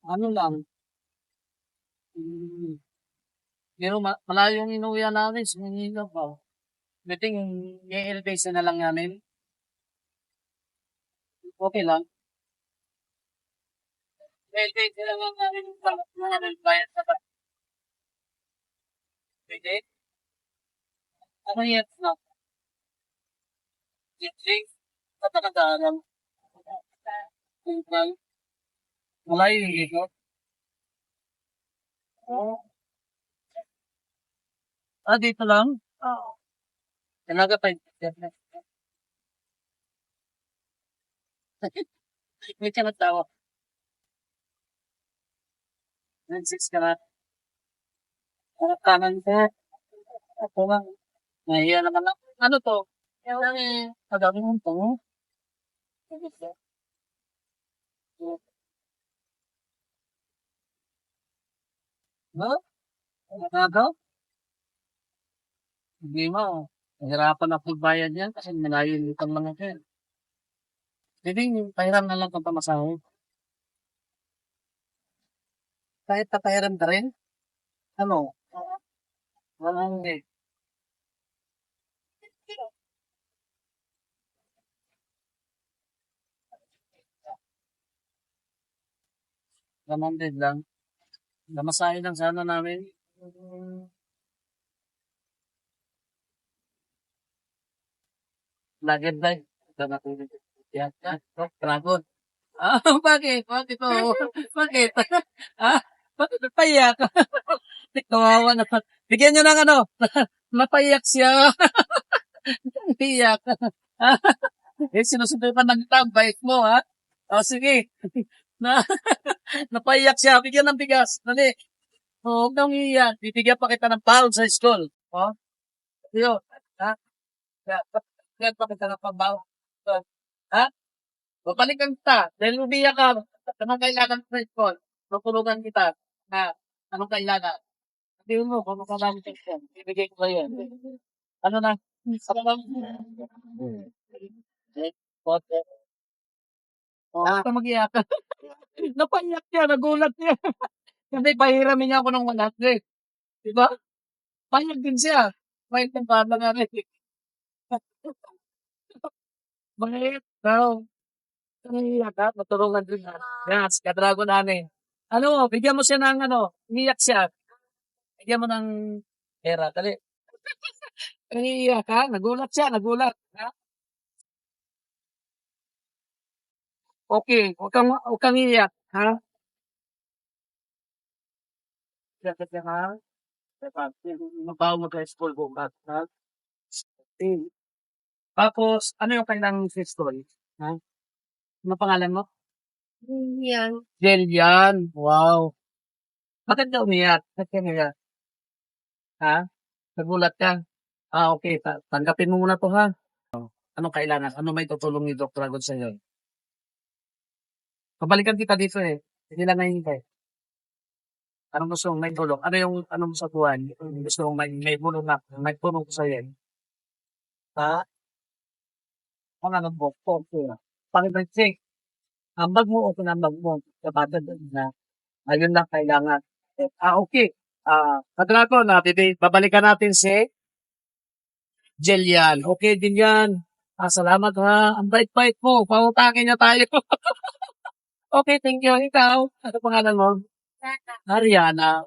Ano lang, hmm, pero malayo yung inuwian namin sa Manila pa. Buti yung i-elevation na lang namin, okey lang. I-elevation na lang namin yung namin bayad sa puwede. Ano yan na, libre, katakataanan, kupal, malayo yung ikot. Oo. Dito lang? Oo. Talaga pa ba't ka nagtawa? Grade 6 ka na? Kanan ka. Ako lang, nahiya naman ako. Ano 'to? Yung madami mong tango. No? Ano? Hindi mo, nahirapan ako magbayad niyan kasi malayo yung utang lang ako, eh. Puwedeng pahiram na lang ng pamasahe. Kahit papahiram ka rin? Ano? 100. 100 lang. Pamasahe lang sana namin. Vlogger day. Ito natulog. Yan, dragon. Bakit? Bakit po? Bakit? Ah, bakit napaiyak? Kawawa naman. Bigyan niyo ng ano, napaiyak siya. Iyak. Sinusunod pa ng tao, bait mo, ha? Sige. Na, napaiyak siya. Bigyan ng bigas. Dali. Huwag nang iiyak. Bibigyan pa kita ng pound sa school. Yun. Ha? Bigyan pa kita ng pambaon. Ha? Babalikan kita. Dahil umiyak ka. Anong kailangan sa school? Tutulungan kita. Ha? Anong kailangan? Sabihin mo, kung kailangan sa school. Bibigay ko sa'yo. Ano na? Ano lang? Pote. Huwag ka mag-iyak. Napaiyak siya, nagulat siya. Kasi pahiramin niya ako ng 100. Di ba? Payag din siya. Payag ng bata nga rin. Bakit? Daw. Naiiyak ka? Matulungan din na. Yes, kadrago namin. Ano, bigyan mo siya ng ano, umiyak siya. Bigyan mo ng pera. Dali. Naiiyak ka? Nagulat siya, nagulat. Ha? Okay, huwag kang iiyak. Ha? Bakit ka ha? Mabaho mo sa school bukas. Ha? Okay. Tapos, ano yung kailangan sa school? Ha? Ano pangalan mo? Jillian. Jillian. Wow. Bakit ka umiyak? Bakit ka umiyak? Ha? Nagulat ka? Okay. Tanggapin mo muna 'to, ha? Anong kailangan? Ano may tutulong ni Doc Dragon sa'yo? Babalikan kita dito, eh. Hindi lang nahihintay. Anong gusto mong maitulong? Ano yung ano mo sa buhay? Yung gusto mong maitulong na maitulong ko sa'yo? Ha? Ang ano mo, okay. Pang-emergency. Ambag mo o pinambag mo, sapatos na ayun lang kailangan. Okay. Ka-Dragon, babalikan natin si Jillian. Okay din yan. Salamat ha. Ang bait-bait mo. Pautangin niya tayo. Okay, thank you. Ikaw, ano pangalan mo? Ariana.